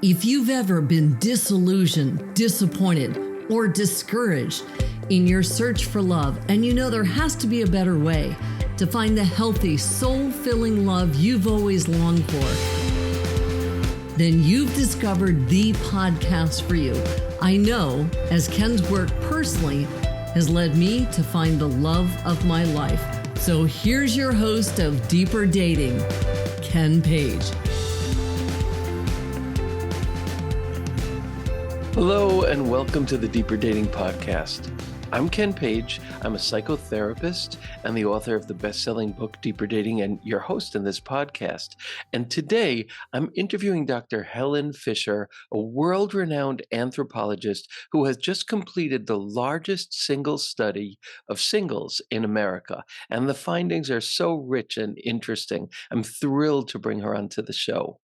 If you've ever been disillusioned, disappointed, or discouraged in your search for love, and you know there has to be a better way to find the healthy, soul-filling love you've always longed for, then you've discovered the podcast for you. I know, as Ken's work personally has led me to find the love of my life. So here's your host of Deeper Dating, Ken Page. Hello and welcome to the Deeper Dating Podcast. I'm Ken Page. I'm a psychotherapist and the author of the best-selling book, Deeper Dating, and your host in this podcast. And today, I'm interviewing Dr. Helen Fisher, a world-renowned anthropologist who has just completed the largest single study of singles in America. And the findings are so rich and interesting. I'm thrilled to bring her onto the show.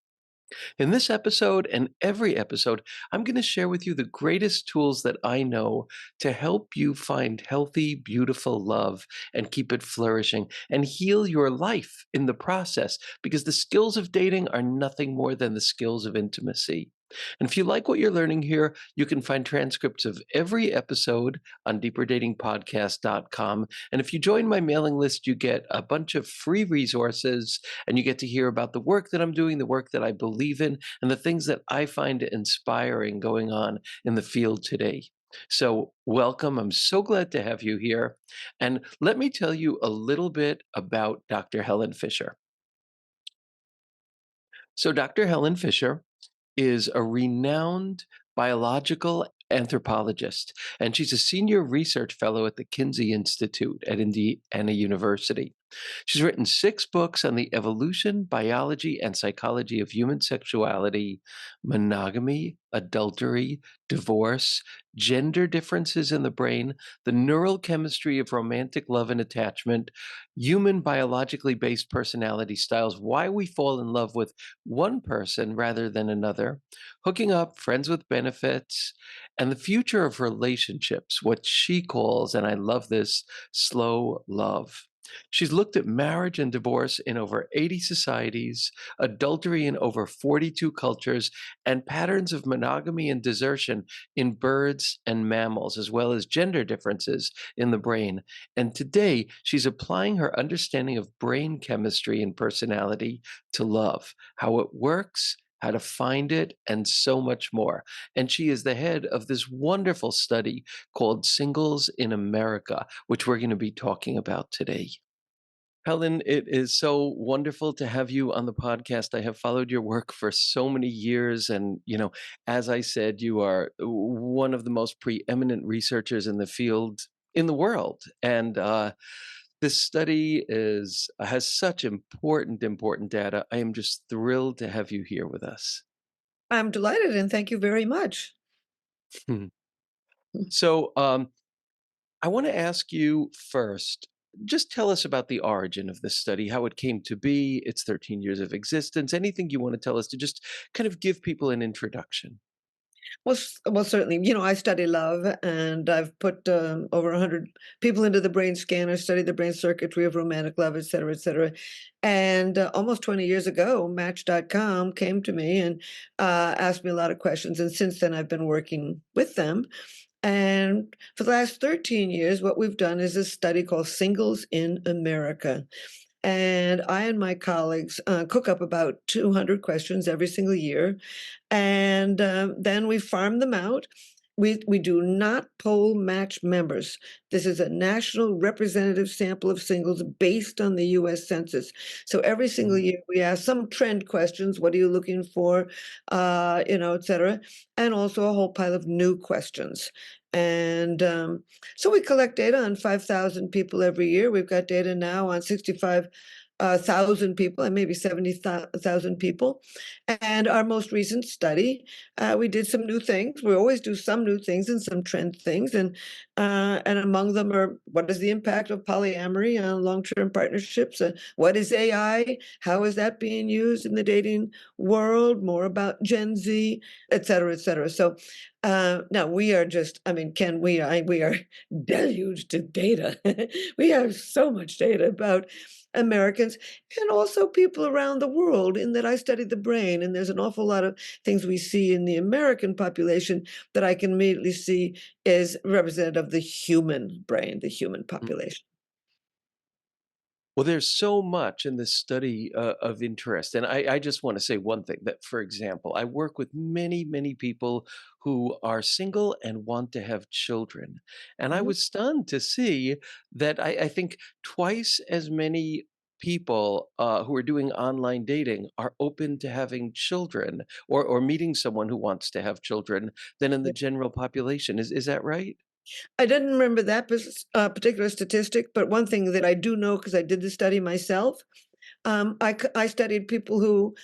In this episode and every episode, I'm going to share with you the greatest tools that I know to help you find healthy, beautiful love and keep it flourishing and heal your life in the process, because the skills of dating are nothing more than the skills of intimacy. And if you like what you're learning here, you can find transcripts of every episode on deeperdatingpodcast.com. And if you join my mailing list, you get a bunch of free resources and you get to hear about the work that I'm doing, the work that I believe in, and the things that I find inspiring going on in the field today. So welcome. I'm so glad to have you here. And let me tell you a little bit about Dr. Helen Fisher. So Dr. Helen Fisher is a renowned biological anthropologist, and she's a senior research fellow at the Kinsey Institute at Indiana University. She's written 6 books on the evolution, biology, and psychology of human sexuality, monogamy, adultery, divorce, gender differences in the brain, the neural chemistry of romantic love and attachment, human biologically based personality styles, why we fall in love with one person rather than another, hooking up, friends with benefits, and the future of relationships, what she calls, and I love this, slow love. She's looked at marriage and divorce in over 80 societies, adultery in over 42 cultures, and patterns of monogamy and desertion in birds and mammals, as well as gender differences in the brain. And today, she's applying her understanding of brain chemistry and personality to love, how it works, how to find it, and so much more. And she is the head of this wonderful study called Singles in America, which we're going to be talking about today. Helen, it is so wonderful to have you on the podcast. I have followed your work for so many years. And, as I said, you are one of the most preeminent researchers in the field in the world. And this study has such important data. I am just thrilled to have you here with us. I'm delighted, and thank you very much. So I want to ask you first, just tell us about the origin of this study, how it came to be, its 13 years of existence, anything you want to tell us to just kind of give people an introduction. Well, certainly. I study love, and I've put over 100 people into the brain scanner, studied the brain circuitry of romantic love, et cetera, et cetera. And almost 20 years ago, Match.com came to me and asked me a lot of questions. And since then, I've been working with them. And for the last 13 years, what we've done is a study called Singles in America. And I and my colleagues cook up about 200 questions every single year. And then we farm them out. We do not poll match members. This is a national representative sample of singles based on the U.S. Census. So every single year we ask some trend questions. What are you looking for? Et cetera. And also a whole pile of new questions. And so we collect data on 5,000 people every year. We've got data now on 65,000 people and maybe 70,000 people. And our most recent study, we did some new things. We always do some new things and some trend things. And among them are, what is the impact of polyamory on long-term partnerships? What is AI? How is that being used in the dating world? More about Gen Z, et cetera, et cetera. So No, we are just, I mean, Ken, we are deluged in data. We have so much data about Americans and also people around the world, in that I study the brain, and there's an awful lot of things we see in the American population that I can immediately see is representative of the human brain, the human population. Well, there's so much in this study of interest. And I just want to say one thing that, for example, I work with many, many people who are single and want to have children. And I Mhm. was stunned to see that I think twice as many people who are doing online dating are open to having children or meeting someone who wants to have children than in the general population. Is that right? I didn't remember that particular statistic, but one thing that I do know, because I did the study myself, I studied people who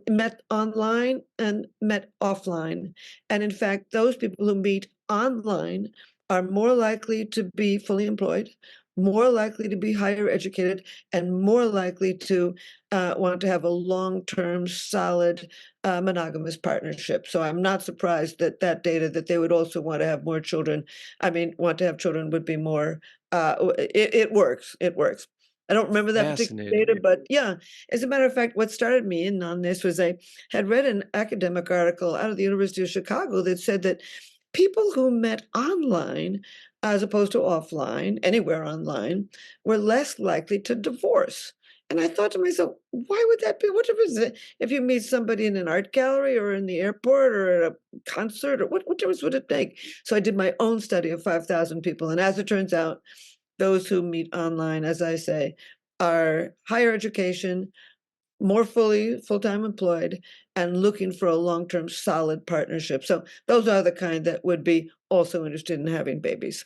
met online and met offline. And in fact, those people who meet online are more likely to be fully employed, more likely to be higher educated, and more likely to want to have a long-term, solid, monogamous partnership. So I'm not surprised that that data that they would also want to have more children. I mean, want to have children would be more. It works. It works. I don't remember that particular Fascinating. data, but yeah. As a matter of fact, what started me in on this was I had read an academic article out of the University of Chicago that said that people who met online, as opposed to offline, anywhere online, were less likely to divorce. And I thought to myself, why would that be? What difference is it if you meet somebody in an art gallery or in the airport or at a concert, or what difference would it make? So I did my own study of 5,000 people. And as it turns out, those who meet online, as I say, are higher education, more full-time employed, and looking for a long-term solid partnership. So those are the kind that would be also interested in having babies.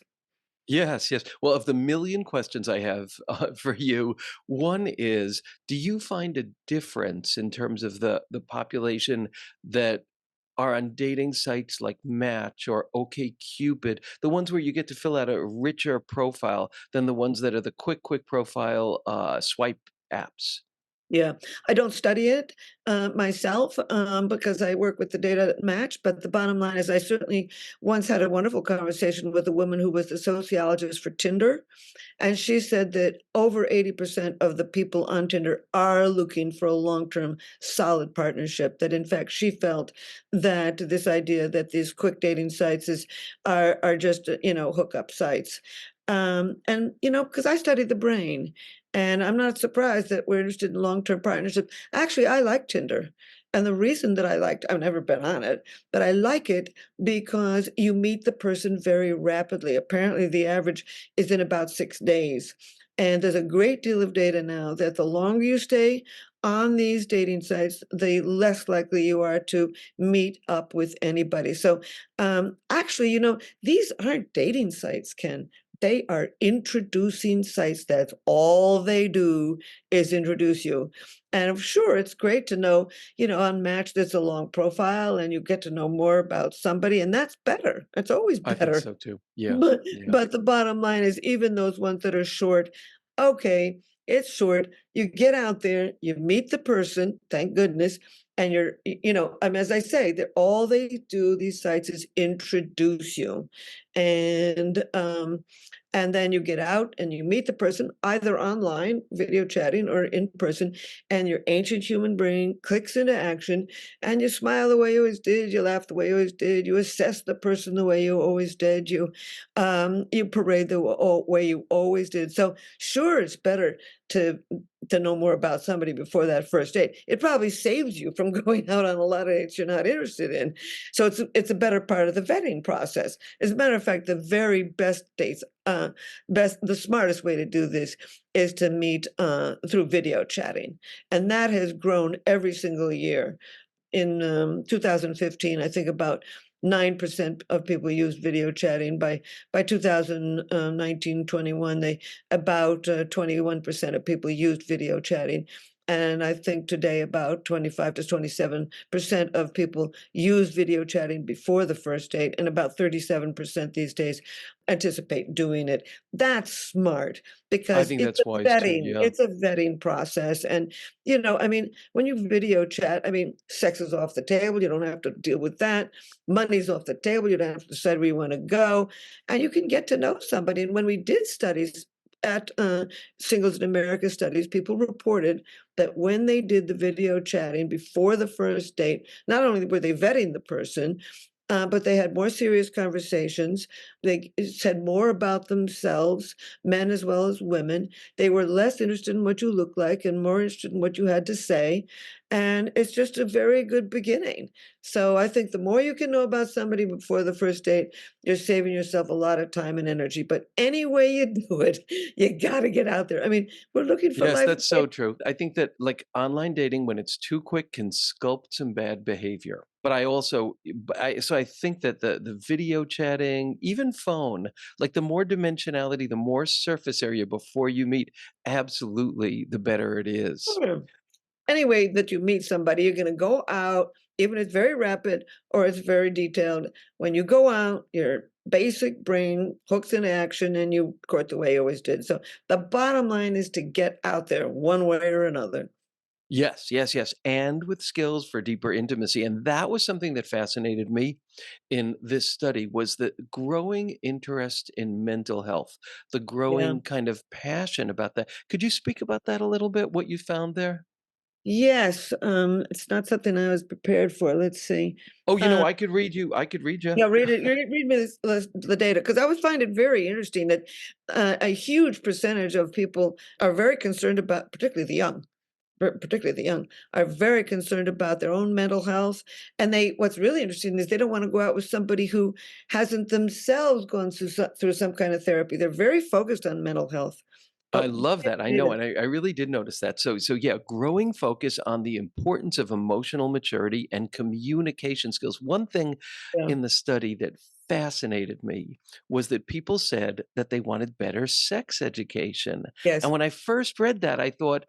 Yes, yes. Well, of the million questions I have for you, one is, do you find a difference in terms of the population that are on dating sites like Match or OkCupid, the ones where you get to fill out a richer profile than the ones that are the quick profile swipe apps? Yeah, I don't study it myself because I work with the data that match. But the bottom line is, I certainly once had a wonderful conversation with a woman who was the sociologist for Tinder. And she said that over 80% of the people on Tinder are looking for a long-term solid partnership. That in fact, she felt that this idea that these quick dating sites are just, hookup sites. And because I studied the brain, and I'm not surprised that we're interested in long-term partnerships. Actually, I like Tinder. And the reason that I've never been on it, but I like it because you meet the person very rapidly. Apparently, the average is in about 6 days. And there's a great deal of data now that the longer you stay on these dating sites, the less likely you are to meet up with anybody. So, actually, these aren't dating sites, Ken. They are introducing sites. That's all they do is introduce you. And I'm sure it's great to know, on Match, there's a long profile and you get to know more about somebody, and that's better. It's always I think better. so too. Yeah, But yeah. but the bottom line is, even those ones that are short, okay, it's short. You get out there, you meet the person, thank goodness, and as I say, all they do, these sites, is introduce you. And then you get out and you meet the person either online, video chatting, or in person, and your ancient human brain clicks into action, and you smile the way you always did, you laugh the way you always did, you assess the person the way you always did, you parade the way you always did. So sure, it's better to know more about somebody before that first date. It probably saves you from going out on a lot of dates you're not interested in. So it's a better part of the vetting process. As a matter of fact, the very best dates, the smartest way to do this is to meet through video chatting, and that has grown every single year. In 2015, I think about 9% of people used video chatting. By 2019-21, they about 21% of people used video chatting. And I think today about 25 to 27% of people use video chatting before the first date, and about 37% these days anticipate doing it. That's smart I because think that's wise too. Yeah. it's a vetting process. And, I mean, when you video chat, I mean, sex is off the table. You don't have to deal with that. Money's off the table. You don't have to decide where you want to go. And you can get to know somebody. And when we did studies at Singles in America studies, people reported that when they did the video chatting before the first date, not only were they vetting the person, but they had more serious conversations. They said more about themselves, men as well as women. They were less interested in what you look like and more interested in what you had to say. And it's just a very good beginning. So I think the more you can know about somebody before the first date, you're saving yourself a lot of time and energy. But any way you do it, you got to get out there. I mean, we're looking for Yes, life. that's so true. I think that like online dating, when it's too quick, can sculpt some bad behavior. But I also, so I think that the video chatting, even phone, like the more dimensionality, the more surface area before you meet, absolutely, the better it is. Any way that you meet somebody, you're going to go out, even if it's very rapid or it's very detailed. When you go out, your basic brain hooks in action and you court the way you always did. So the bottom line is to get out there one way or another. Yes, yes, yes. And with skills for deeper intimacy. And that was something that fascinated me in this study was the growing interest in mental health, the Yeah. growing kind of passion about that. Could you speak about that a little bit, what you found there? Yes. It's not something I was prepared for. Let's see. Oh, Uh, I could read you. yeah, read it. Read me the data because I always find it very interesting that a huge percentage of people are very concerned about, particularly the young, particularly the young, are very concerned about their own mental health. And what's really interesting is they don't want to go out with somebody who hasn't themselves gone through some kind of therapy. They're very focused on mental health. I But love that. I know, data, and I really did notice that. So yeah, growing focus on the importance of emotional maturity and communication skills. One thing yeah, in the study that fascinated me was that people said that they wanted better sex education. And yes, when I first read that, I thought,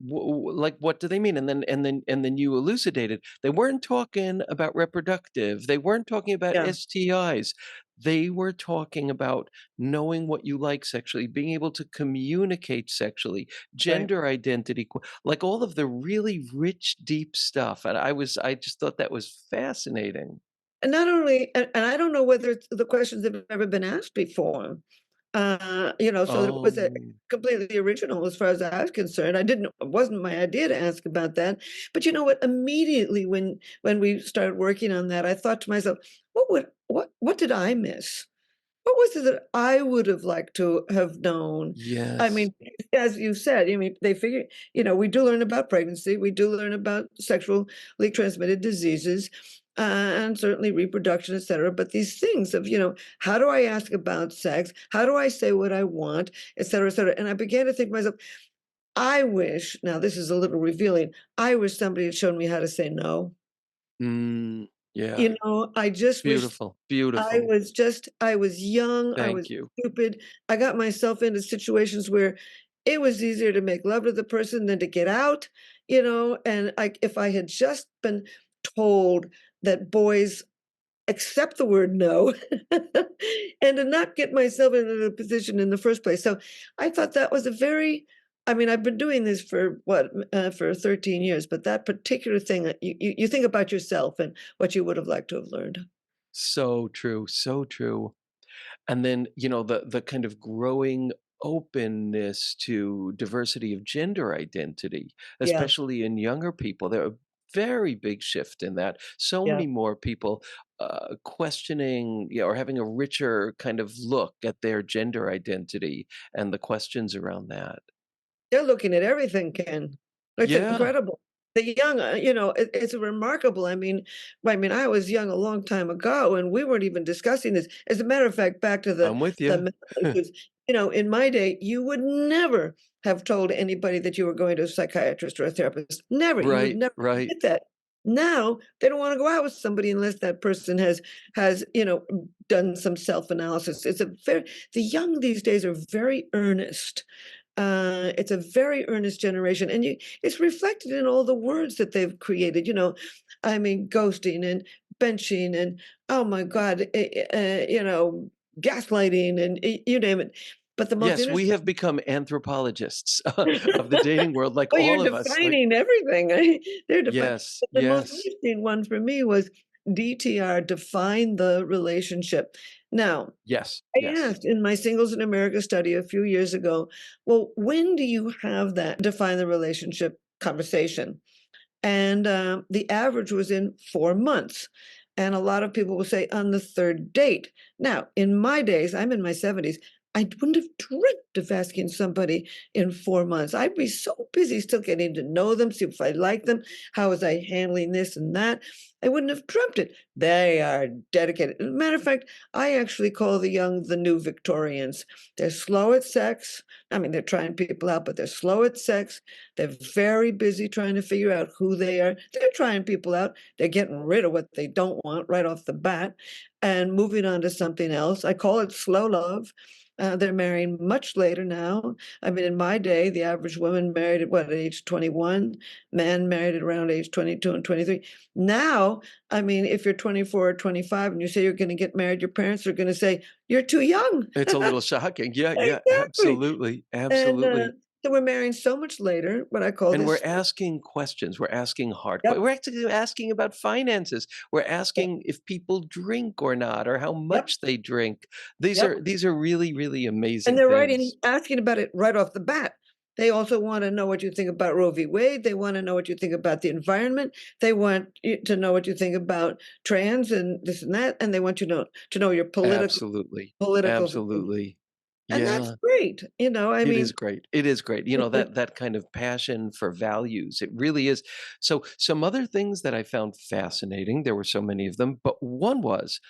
like, what do they mean? And then you elucidated. They weren't talking about reproductive. They weren't talking about yeah, STIs. They were talking about knowing what you like sexually, being able to communicate sexually, right. gender identity, like all of the really rich, deep stuff. And I just thought that was fascinating. And not only, and I don't know whether the questions have ever been asked before. So it was a Oh, completely original as far as I was concerned. It wasn't my idea to ask about that. But you know what? Immediately when we started working on that, I thought to myself, what did I miss? What was it that I would have liked to have known? I yes. mean, as you said, I mean, they figure, we do learn about pregnancy, we do learn about sexually transmitted diseases, and certainly reproduction, et cetera. But these things of, how do I ask about sex? How do I say what I want, et cetera, et cetera? And I began to think to myself, I wish, now this is a little revealing, I wish somebody had shown me how to say no. Mm, yeah. I just wish Beautiful. Beautiful. I was young, I Thank was you. stupid. I got myself into situations where it was easier to make love to the person than to get out, and if I had just been told that boys accept the word no and to not get myself into the position in the first place. So I thought that was I mean, I've been doing this for for 13 years, but that particular thing that you think about yourself and what you would have liked to have learned. So true. So true. And then, the kind of growing openness to diversity of gender identity, Yeah, especially in younger people. There are very big shift in that. So yeah. many more people questioning, or having a richer kind of look at their gender identity and the questions around that. They're looking at everything, Ken. It's Yeah, incredible. The young, it's remarkable. I mean, I was young a long time ago, and we weren't even discussing this. As a matter of fact, back to I'm with the you. mental issues, in my day, you would never have told anybody that you were going to a psychiatrist or a therapist. Never. You would Right, never right. admit that. Now they don't want to go out with somebody unless that person has done some self analysis. The young these days are very earnest It's a very earnest generation, and it's reflected in all the words that they've created. I mean, ghosting and benching, and oh my God, gaslighting, and you name it. But the most Yes, we interesting. have become anthropologists of the dating world, like Well, all you're of us. Like, defining everything. They're defining. yes, But the most yes, interesting one for me was DTR, define the relationship. Now, yes, I yes. asked in my Singles in America study a few years ago, well, when do you have that define the relationship conversation? And the average was in 4 months. And a lot of people will say on the third date. Now, in my days, I'm in my 70s. I wouldn't have dreamt of asking somebody in 4 months. I'd be so busy still getting to know them, see if I like them, how was I handling this and that. I wouldn't have dreamt it. They are dedicated. As a matter of fact, I actually call the young the new Victorians. They're slow at sex. I mean, they're trying people out, but they're slow at sex. They're very busy trying to figure out who they are. They're trying people out. They're getting rid of what they don't want right off the bat and moving on to something else. I call it slow love. They're marrying much later now. I mean, in my day, the average woman married at what, at age 21, man married at around age 22 and 23. Now, I mean, if you're 24 or 25 and you say you're going to get married, your parents are going to say, you're too young. It's a little shocking. Yeah, yeah, Exactly. absolutely, And absolutely. so we're marrying so much later, what I call And we're this. asking questions. We're asking hard questions. Yep. We're actually asking about finances. We're Yep. asking if people drink or not, or how Yep. much they drink. These Yep. are these are really, really And amazing they're writing things. asking about it right off the bat. They also wanna know what you think about Roe v. Wade. They wanna know what you think about the environment. They want you to know what you think about trans and this and that, and they want you to know your Absolutely, political opinion. absolutely. And that's Yeah. great, I It is mean, great. It is great. You know, it's like. that kind of passion for values, it really is. So, some other things that I found fascinating, there were so many of them, but one was,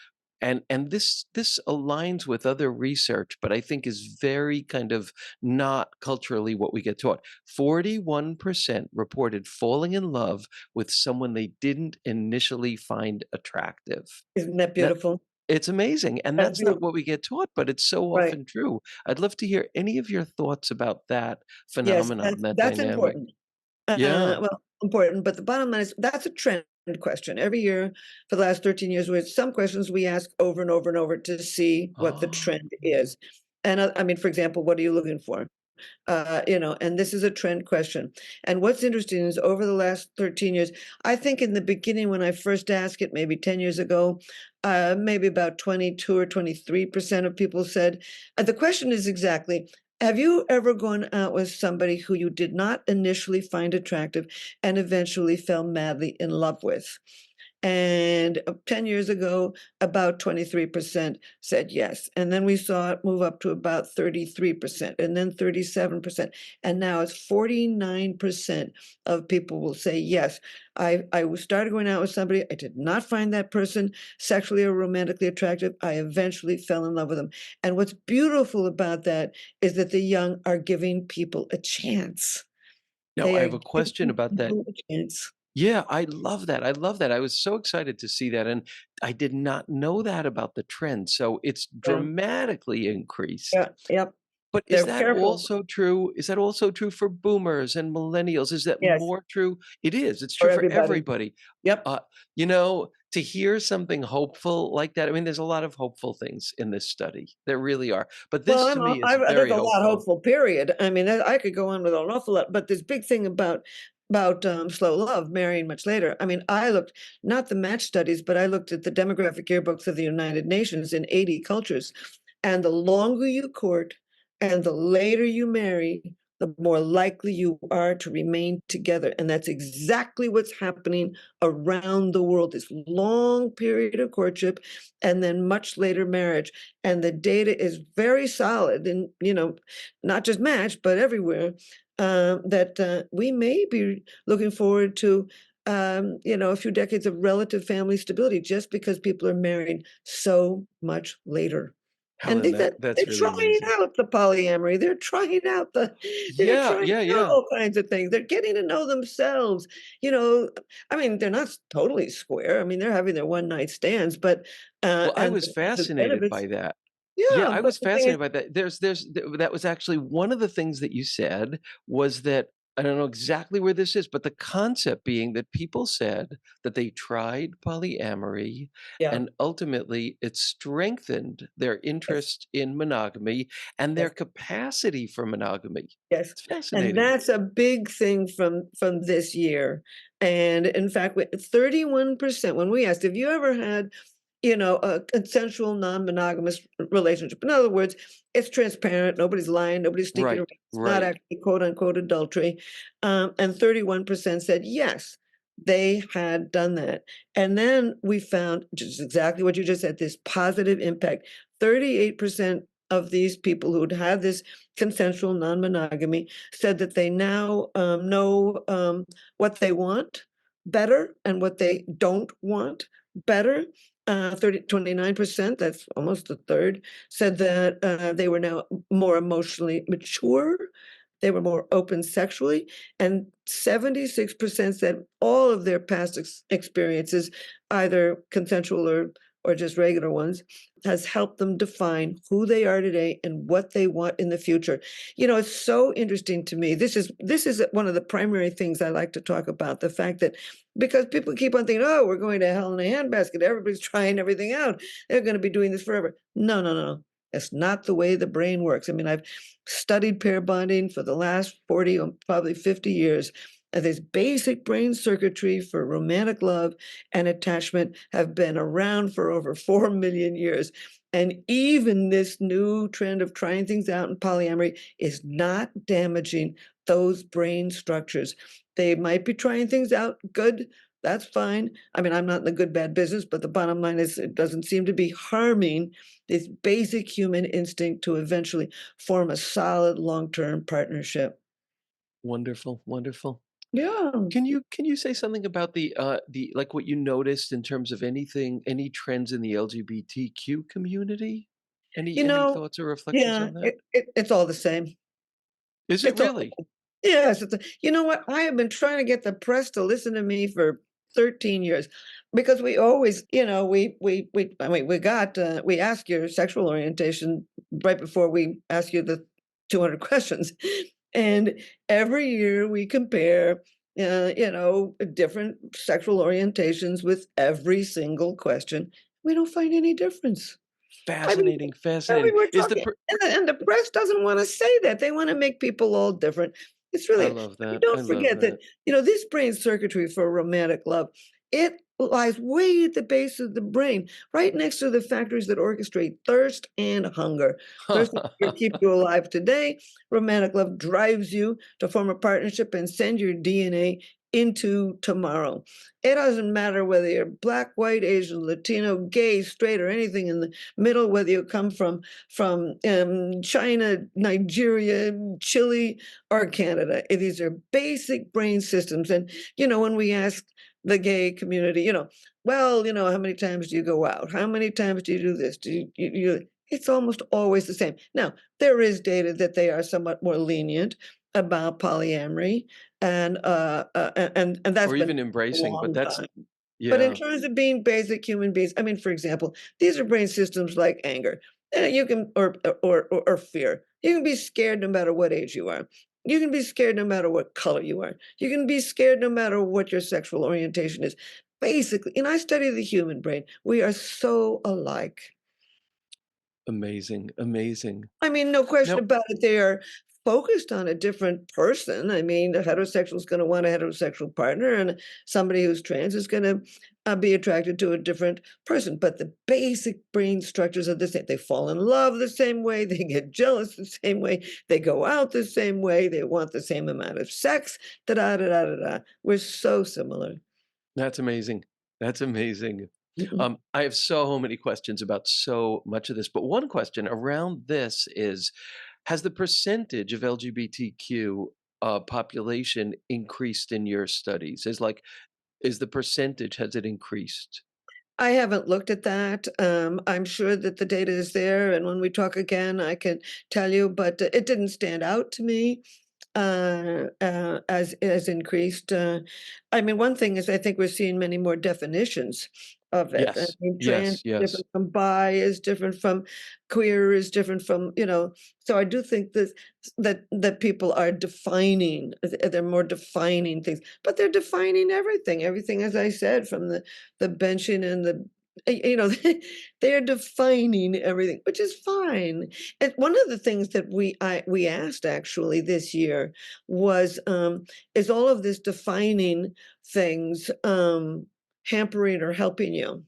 and this aligns with other research, but I think is very kind of not culturally what we get taught. 41% reported falling in love with someone they didn't initially find attractive. Isn't that Now, beautiful? it's amazing, and That's that's not beautiful, what we get taught, but it's so right. often true. I'd love to hear any of your thoughts about that Yes, phenomenon, that that's dynamic. important. Yeah. Well, important, but the bottom line is that's a trend question. Every year for the last 13 years, with some questions we ask over and over and over to see what the Oh, trend is. And I mean, for example, what are you looking for? And this is a trend question. And what's interesting is over the last 13 years, I think in the beginning when I first asked it, maybe 10 years ago, maybe about 22 or 23% of people said, the question is exactly, have you ever gone out with somebody who you did not initially find attractive and eventually fell madly in love with? And 10 years ago, about 23% said yes. And then we saw it move up to about 33%, and then 37%. And now it's 49% of people will say yes. I started going out with somebody. I did not find that person sexually or romantically attractive. I eventually fell in love with them. And what's beautiful about that is that the young are giving people a chance. now They I are have a question giving about that. people a chance. Yeah, I love that. I love that. I was so excited to see that, and I did not know that about the trend, so it's Yeah. dramatically increased. Yeah. Yep. But is They're that careful. also true? Is that also true for boomers and millennials? Is that Yes, more true? It is. It's for true for everybody. everybody. Yep. Uh, to hear something hopeful like that, I mean, there's a lot of hopeful things in this study. There really are. But Well, this to me is there's very a lot hopeful. hopeful, period. I mean, I could go on with an awful lot, but this big thing about slow love, marrying much later. I mean, I looked not the match studies, but I looked at the demographic yearbooks of the United Nations in 80 cultures, and the longer you court and the later you marry, the more likely you are to remain together. And that's exactly what's happening around the world. This long period of courtship and then much later marriage. And the data is very solid, and not just Match, but everywhere. That we may be looking forward to, a few decades of relative family stability just because people are married so much later. And Helen, they're that's really trying amazing. out the polyamory. They're Yeah, trying yeah, out yeah. all kinds of things. They're getting to know themselves. You know, I mean, they're not totally square. I mean, they're having their one night stands, but Well, I and was the fascinated benefits. by that. Yeah, Yeah, I but was the thing is, fascinated by that. That was actually one of the things that you said was that I don't know exactly where this is, but the concept being that people said that they tried polyamory yeah, and ultimately it strengthened their yes, interest in monogamy and their yes. capacity for monogamy. Yes, It's and fascinating. that's a big thing from this year, and in fact, 31% when we asked, "Have you ever had, a consensual non-monogamous relationship?" In other words, it's transparent, nobody's lying, nobody's sneaking around, Right, it's not right. actually quote unquote adultery, and 31% said yes, they had done that, and then we found, just exactly what you just said, this positive impact. 38% of these people who'd had this consensual non-monogamy said that they now know what they want better and what they don't want better. 29%, that's almost a third, said that they were now more emotionally mature. They were more open sexually, and 76% said all of their past experiences, either consensual or just regular ones, has helped them define who they are today and what they want in the future. It's so interesting to me. This is one of the primary things I like to talk about, the fact that because people keep on thinking, oh, we're going to hell in a handbasket, everybody's trying everything out, they're going to be doing this forever. No, no, no. That's not the way the brain works. I mean, I've studied pair bonding for the last 40 or probably 50 years. And this basic brain circuitry for romantic love and attachment have been around for over 4 million years. And even this new trend of trying things out in polyamory is not damaging those brain structures. They might be trying things out, good, that's fine. I mean, I'm not in the good bad business, but the bottom line is it doesn't seem to be harming this basic human instinct to eventually form a solid long-term partnership. Wonderful, wonderful. Yeah. Can you say something about the like what you noticed in terms of any trends in the LGBTQ community? You Any know, thoughts or reflections yeah, on that? it's all the same. Is it It's all really? yes, you know what? I have been trying to get the press to listen to me for 13 years because we always, I mean, we ask your sexual orientation right before we ask you the 200 questions. And every year we compare, different sexual orientations with every single question. We don't find any difference. I mean, Fascinating, we fascinating. were Is the talking, per and the press doesn't want to say that. They want to make people all different. It's I really, I love mean, that, I don't love forget that, that. this brain circuitry for romantic love, it lies way at the base of the brain, right next to the factors that orchestrate thirst and hunger. Thirst and hunger keep you alive today. Romantic love drives you to form a partnership and send your DNA into tomorrow. It doesn't matter whether you're black, white, Asian, Latino, gay, straight, or anything in the middle, whether you come from China, Nigeria, Chile, or Canada. These are basic brain systems. And, when we ask the gay community, well, how many times do you go out? How many times do you do this? It's almost always the same. Now, there is data that they are somewhat more lenient about polyamory, and that's Or been even a embracing, but long that's time. But in yeah. terms of being basic human beings, I mean, for example, these are brain systems like anger. You can or fear. You can be scared no matter what age you are. You can be scared no matter what color you are. You can be scared no matter what your sexual orientation is. Basically, and I study the human brain. We are so alike. Amazing, amazing. I mean, no question Now about it, they are focused on a different person. I mean, a heterosexual is gonna want a heterosexual partner, and somebody who's trans is gonna, be attracted to a different person, but the basic brain structures are the same. They fall in love the same way, they get jealous the same way, they go out the same way, they want the same amount of sex, da da da da da da. We're so similar. that's amazing. That's amazing. Mhm. I have so many questions about so much of this, but one question around this is, has the percentage of LGBTQ population increased in your studies? Is the percentage has it increased? I haven't looked at that. I'm sure that the data is there, and when we talk again, I can tell you, but it didn't stand out to me as increased. I mean, one thing is I think we're seeing many more definitions of it. I Yes. mean, trans Yes. is Yes. different from bi, is different from queer, is different from, so I do think that people are defining, they're more defining things, but they're defining everything, as I said, from the benching and they're defining everything, which is fine. And one of the things that we asked actually this year was, is all of this defining things hampering or helping you?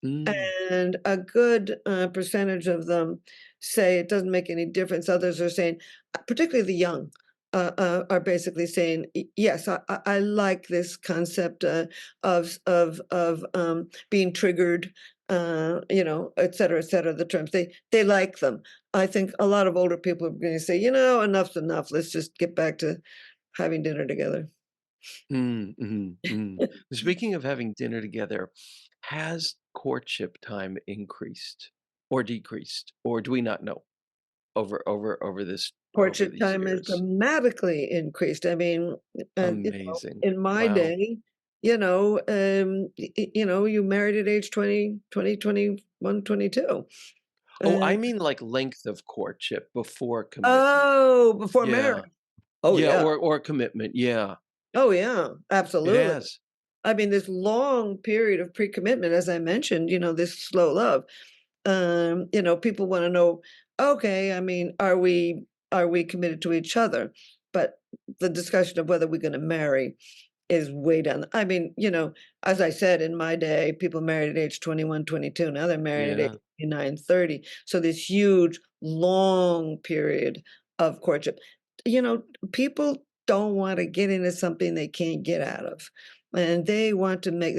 Mm, And a good percentage of them say it doesn't make any difference. Others are saying, particularly the young, are basically saying, Yes, I like this concept of being triggered, et cetera, et cetera. The terms they like them. I think a lot of older people are going to say, enough's enough. Let's just get back to having dinner together. Speaking of having dinner together, has courtship time increased or decreased, or do we not know over this over Courtship these time has years? dramatically increased. I mean, Amazing. in my Wow. day, you married at age 20, 20, 21, 22. Oh, Uh, I mean like length of courtship before commitment. oh, before Yeah. marriage. Oh, Yeah, yeah. or commitment. Yeah. Oh, yeah, It absolutely. has. I mean, this long period of pre-commitment, as I mentioned, this slow love. People want to know, okay, I mean, are we committed to each other? But the discussion of whether we're going to marry is way down. I mean, as I said, in my day, people married at age 21, 22. Now they're married at age Yeah. 29, 30. So this huge, long period of courtship. People don't want to get into something they can't get out of. And they're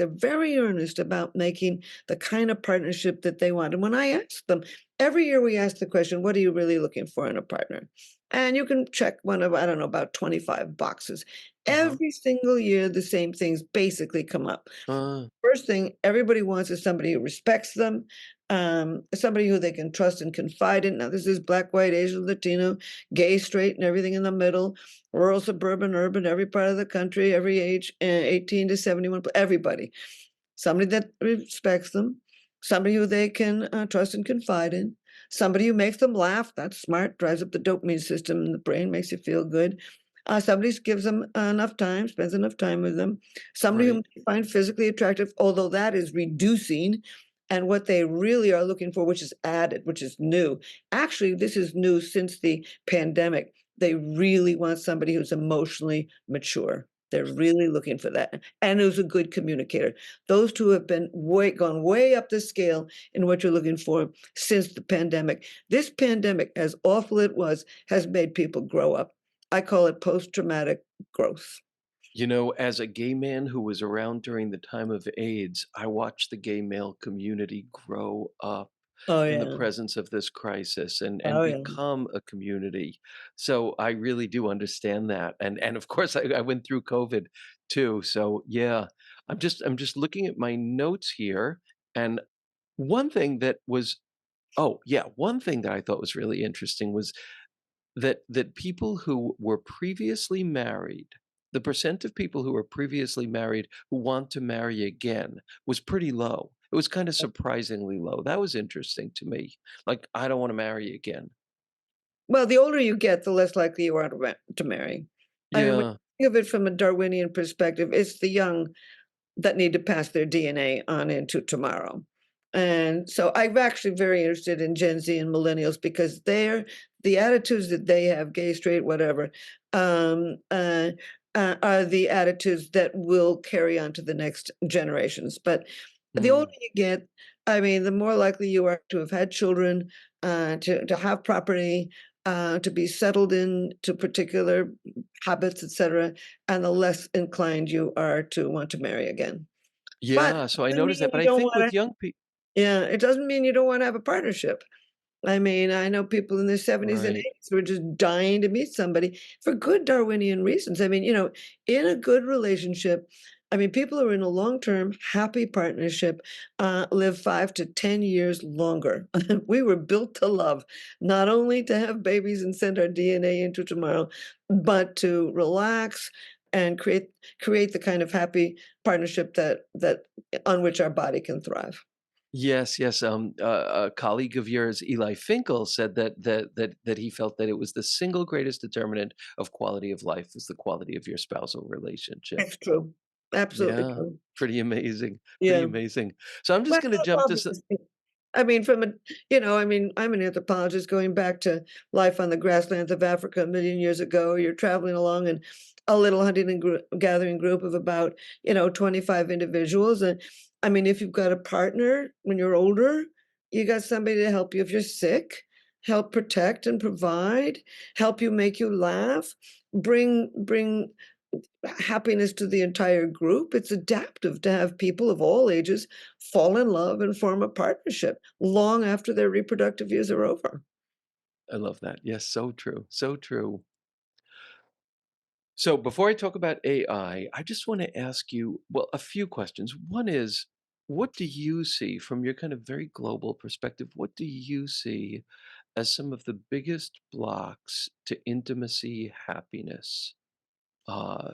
very earnest about making the kind of partnership that they want. And when I ask them, every year we ask the question, what are you really looking for in a partner? And you can check one of, I don't know, about 25 boxes. Uh-huh. Every single year, the same things basically come up. Uh, First thing everybody wants is somebody who respects them, somebody who they can trust and confide in. Now, this is Black, white, Asian, Latino, gay, straight, and everything in the middle, rural, suburban, urban, every part of the country, every age, 18 to 71, everybody. Somebody that respects them, somebody who they can trust and confide in, somebody who makes them laugh. That's smart, drives up the dopamine system in the brain, makes you feel good. Somebody gives them enough time, spends enough time with them. Somebody who right. they find physically attractive, although that is reducing. And what they really are looking for, which is added, which is new. Actually, this is new since the pandemic. They really want somebody who's emotionally mature. They're really looking for that, and who's a good communicator. Those two have gone way up the scale in what you're looking for since the pandemic. This pandemic, as awful it was, has made people grow up. I call it post-traumatic growth. As a gay man who was around during the time of AIDS, I watched the gay male community grow up Oh, in the yeah. presence of this crisis and Oh, yeah. become a community. So I really do understand that. And of course I went through COVID too. So yeah, I'm just looking at my notes here. And one thing that was oh yeah, one thing that I thought was really interesting was that people who were previously married, the percent of people who were previously married who want to marry again was pretty low. It was kind of surprisingly low. That was interesting to me. Like, I don't want to marry again. Well, the older you get, the less likely you are to marry. I mean, when Yeah. you think of it from a Darwinian perspective, it's the young that need to pass their DNA on into tomorrow. And so I'm actually very interested in Gen Z and millennials because the attitudes that they have, gay, straight, whatever, um, uh, are the attitudes that will carry on to the next generations. But the older Mm. you get, I mean, the more likely you are to have had children, to have property, to be settled into particular habits, etc., and the less inclined you are to want to marry again. But Yeah. So I it doesn't noticed mean that. But you I don't think wanna with young people, yeah, it doesn't mean you don't wanna have a partnership. I mean, I know people in their 70s and right. 80s who are just dying to meet somebody for good Darwinian reasons. I mean, in a good relationship, I mean, people who are in a long-term happy partnership live 5 to 10 years longer. We were built to love, not only to have babies and send our DNA into tomorrow, but to relax, and create the kind of happy partnership that on which our body can thrive. Yes, yes. A colleague of yours, Eli Finkel, said that he felt that it was the single greatest determinant of quality of life was the quality of your spousal relationship. It's true. Absolutely Yeah, true. pretty amazing, pretty Yeah. amazing. So I'm just Well, going to jump to anthropologists I mean, from a I mean, I'm an anthropologist going back to life on the grasslands of Africa a million years ago. You're traveling along in a little hunting and gathering group of about, 25 individuals. And I mean, if you've got a partner when you're older, you got somebody to help you if you're sick, help protect and provide, help you make you laugh, bring happiness to the entire group. It's adaptive to have people of all ages fall in love and form a partnership long after their reproductive years are over. I love that. Yes, so true, so true. So before I talk about AI, I just want to ask you, well, a few questions. One is, what do you see from your kind of very global perspective? What do you see as some of the biggest blocks to intimacy, happiness, uh,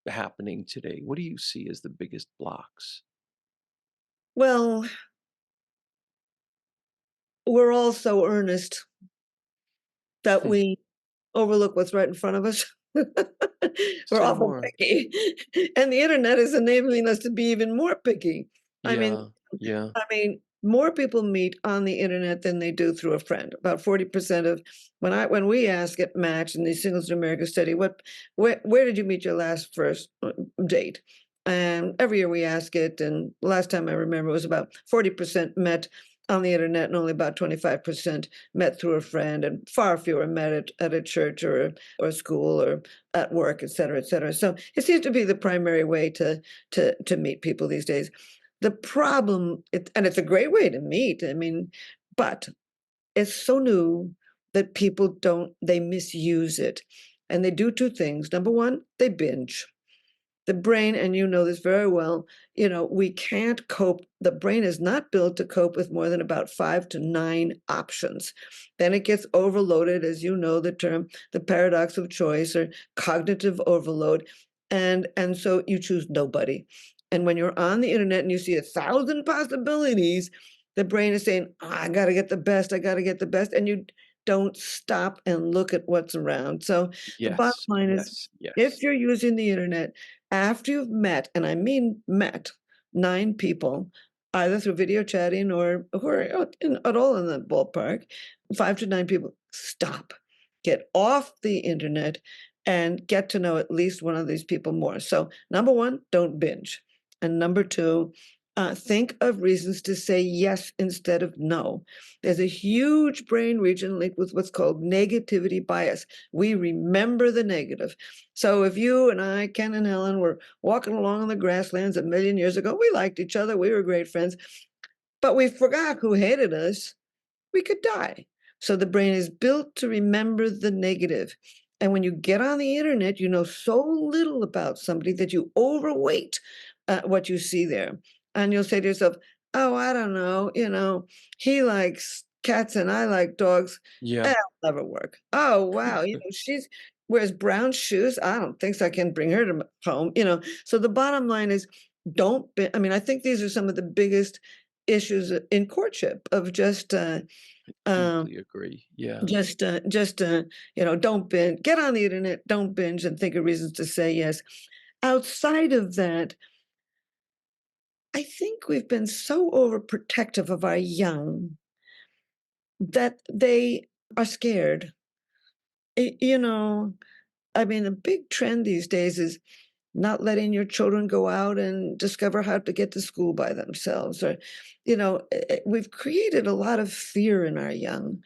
happening today? What do you see as the biggest blocks? Well, we're all so earnest that we overlook what's right in front of us. We're Say awful more. picky. And the internet is enabling us to be even more picky. I mean, Yeah, yeah, more people meet on the internet than they do through a friend. About 40% of when we ask at Match in the Singles in America study, where did you meet your last first date? And every year we ask it, and last time I remember it was about 40% met on the internet, and only about 25% met through a friend, and far fewer met at a church or school or at work, et cetera, et cetera. So it seems to be the primary way to meet people these days. The problem, and it's a great way to meet, I mean, but it's so new that people they misuse it. And they do two things. Number one, they binge. The brain, and you know this very well, we can't cope. The brain is not built to cope with more than about 5 to 9 options. Then it gets overloaded, as you know the term, the paradox of choice or cognitive overload. And so you choose nobody. And when you're on the internet and you see 1,000 possibilities, the brain is saying, "Oh, I got to get the best, I got to get the best." And you don't stop and look at what's around. So the bottom yes, line is, yes, if yes. you're using the internet, after you've met, and I mean met, 9 people, either through video chatting or who are at all in the ballpark, 5 to 9 people, stop. Get off the internet and get to know at least one of these people more. So, number 1, don't binge. And number 2, think of reasons to say yes instead of no. There's a huge brain region linked with what's called negativity bias. We remember the negative. So if you and I, Ken and Helen, were walking along in the grasslands a million years ago, we liked each other, we were great friends, but we forgot who hated us, we could die. So the brain is built to remember the negative. And when you get on the internet, you know so little about somebody that you overweight what you see there. And you'll say to yourself, "Oh, I don't know, he likes cats and I like dogs. Yeah, That'll never work. Oh, wow, she's wears brown shoes. I don't think so. I can bring her to home." So the bottom line is, don't be, I mean, I think these are some of the biggest issues in courtship of um, deeply agree. Yeah. don't binge, get on the internet, don't binge, and think of reasons to say yes. Outside of that, I think we've been so overprotective of our young that they are scared. You know, I mean, the big trend these days is not letting your children go out and discover how to get to school by themselves. Or, we've created a lot of fear in our young,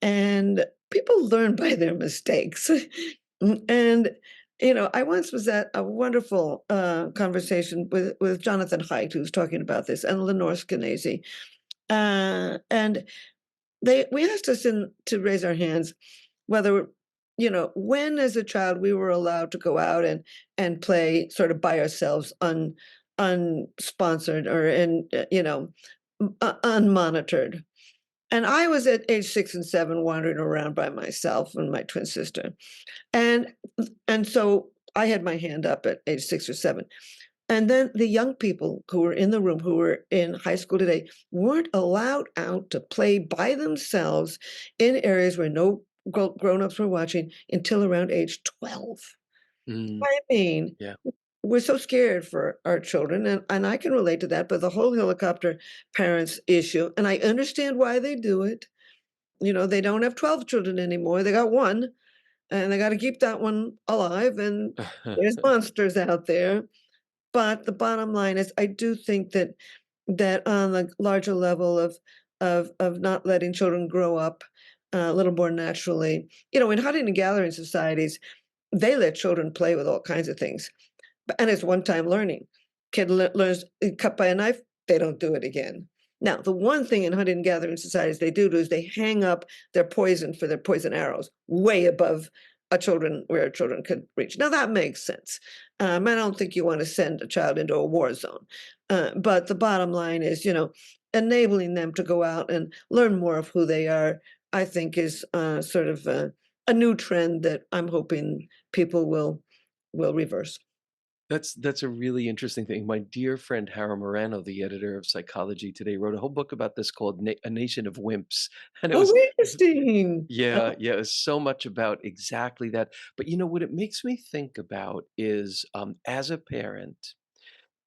and people learn by their mistakes. And I once was at a wonderful conversation with Jonathan Haidt, who's talking about this, and Lenore Skenazy. And we asked us to raise our hands whether, when as a child we were allowed to go out and play sort of by ourselves, unsponsored or unmonitored. And I was at age 6 and 7 wandering around by myself and my twin sister. And and so I had my hand up at age 6 or 7. And then the young people who were in the room, who were in high school today, weren't allowed out to play by themselves in areas where no grown-ups were watching until around age 12. Mm, I mean, yeah. we're so scared for our children, and I can relate to that, but the whole helicopter parents issue, and I understand why they do it. You know, they don't have 12 children anymore, they got 1, and they gotta keep that one alive, and there's monsters out there. But the bottom line is I do think that on the larger level of not letting children grow up a little more naturally, in hunting and gathering societies, they let children play with all kinds of things. And it's one-time learning. Kid learns cut by a knife, they don't do it again. Now, the one thing in hunting and gathering societies they do is they hang up their poison for their poison arrows way above a children where children could reach. Now that makes sense. I don't think you want to send a child into a war zone, but the bottom line is, enabling them to go out and learn more of who they are. I think is sort of a new trend that I'm hoping people will reverse. That's a really interesting thing. My dear friend Hara Morano, the editor of Psychology Today, wrote a whole book about this called A Nation of Wimps. And it Oh, was, interesting. yeah, yeah, it's so much about exactly that. But what it makes me think about is as a parent,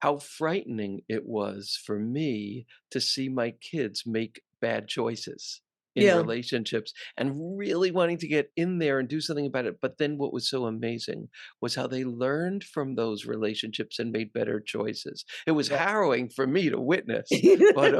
how frightening it was for me to see my kids make bad choices in Yeah, relationships and really wanting to get in there and do something about it. But then what was so amazing was how they learned from those relationships and made better choices. It was yeah. harrowing for me to witness, but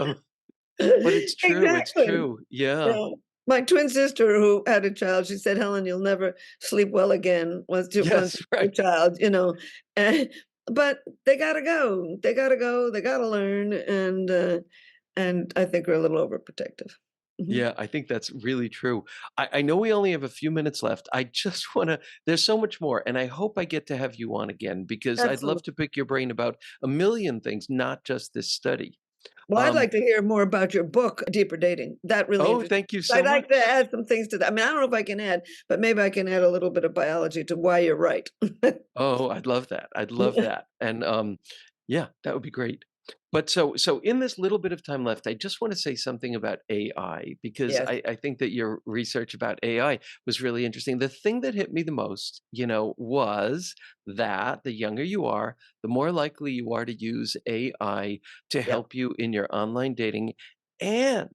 but it's true. It's Exactly. true. Yeah. Yeah. My twin sister who had a child, she said, "Helen, you'll never sleep well again once Yes. you have Right. a child," and but they gotta go. They gotta go, they gotta learn, and I think we're a little overprotective. Mhm. Yeah, I think that's really true. I know we only have a few minutes left. I just want to, there's so much more. And I hope I get to have you on again because I'd love Absolutely. to pick your brain about a million things, not just this study. Well, I'd Um, like to hear more about your book, Deeper Dating. That really oh, interests thank you me. so I'd like to much. add some things to that. I mean, I don't know if I can add, but maybe I can add a little bit of biology to why you're right. Oh, I'd love that. I'd love that. And yeah, that would be great. But so in this little bit of time left, I just want to say something about AI because Yes, I think that your research about AI was really interesting. The thing that hit me the most, was that the younger you are, the more likely you are to use AI to yep, help you in your online dating. And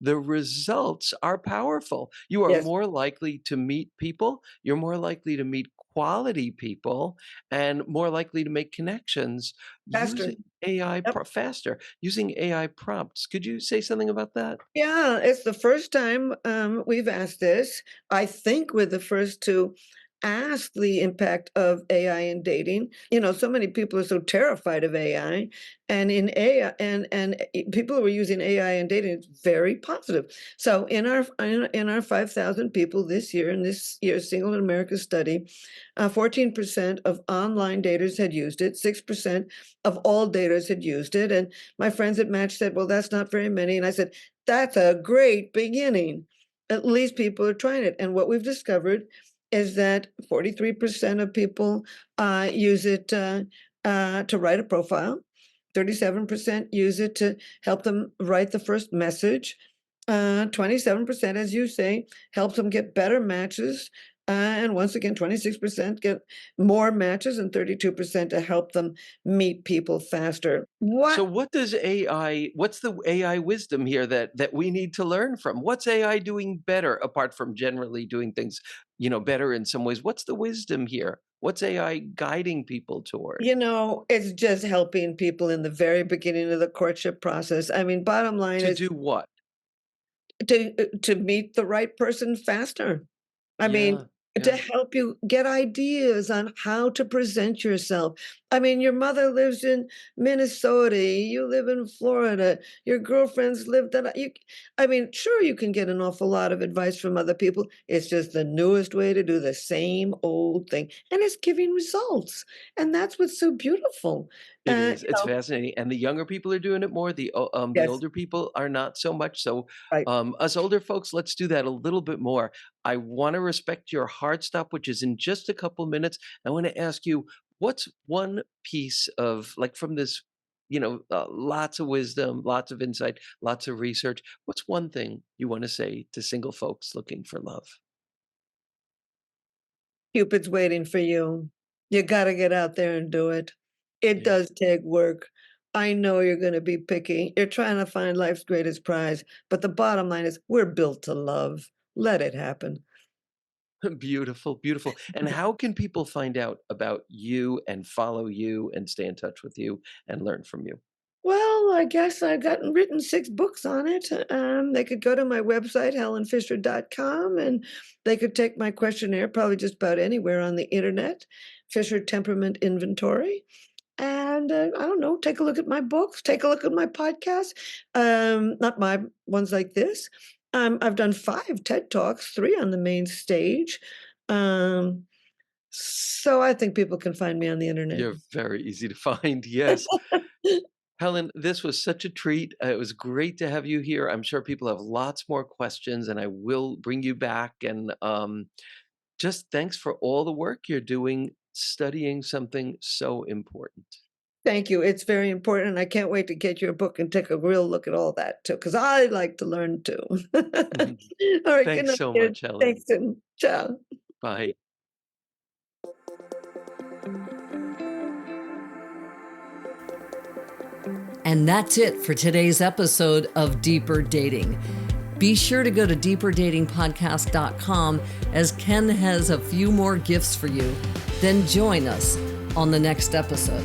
the results are powerful. You are yes, more likely to meet people. You're more likely to meet quality people and more likely to make connections faster. using AI Yep. faster, using AI prompts. Could you say something about that? Yeah, it's the first time we've asked this. I think we're the first to ask the impact of AI in dating. So many people are so terrified of AI, and in AI, and people who are using AI in dating, it's very positive. So in our 5,000 people this year in this year's Single in America study, 14% of online daters had used it, 6% of all daters had used it, and my friends at Match said, "Well, that's not very many," and I said, that's a great beginning. At least people are trying it. And what we've discovered is that 43% of people use it to write a profile, 37% use it to help them write the first message, 27%, as you say, helps them get better matches. And once again, 26% get more matches and 32% to help them meet people faster. So What what's the AI wisdom here that we need to learn from? What's AI doing better apart from generally doing things, better in some ways? What's the wisdom here? What's AI guiding people toward? It's just helping people in the very beginning of the courtship process. I mean, bottom line To is do what? to meet the right person faster. I mean, Yeah, to yeah. help you get ideas on how to present yourself. I mean, your mother lives in Minnesota, you live in Florida, your girlfriends live that I mean, sure you can get an awful lot of advice from other people. It's just the newest way to do the same old thing, and it's giving results. And that's what's so beautiful. It Uh, is. you It's know, fascinating, and the younger people are doing it more. The yes, older people are not so much. So, right. us older folks, let's do that a little bit more. I want to respect your hard stop, which is in just a couple minutes. I want to ask you, what's one piece of like from this, lots of wisdom, lots of insight, lots of research. What's one thing you want to say to single folks looking for love? Cupid's waiting for you. You gotta get out there and do it. It Yeah. does take work. I know you're gonna be picky. You're trying to find life's greatest prize, but the bottom line is we're built to love. Let it happen. Beautiful, beautiful. And how can people find out about you and follow you and stay in touch with you and learn from you? Well, I guess I've gotten written 6 books on it. They could go to my website, helenfisher.com, and they could take my questionnaire probably just about anywhere on the internet, Fisher Temperament Inventory. And, I don't know, take a look at my books, take a look at my podcast, not my ones like this. I've done 5 TED Talks, 3 on the main stage. Um, so I think people can find me on the internet. You're very easy to find. Yes. Helen, this was such a treat. It was great to have you here. I'm sure people have lots more questions, and I will bring you back. And just thanks for all the work you're doing, studying something so important. Thank you. It's very important, and I can't wait to get your book and take a real look at all that too, because I like to learn too. All right, good Thanks night, so kid. much, Helen. Thanks, and ciao. Bye. And that's it for today's episode of Deeper Dating. Be sure to go to deeperdatingpodcast.com as Ken has a few more gifts for you. Then join us on the next episode.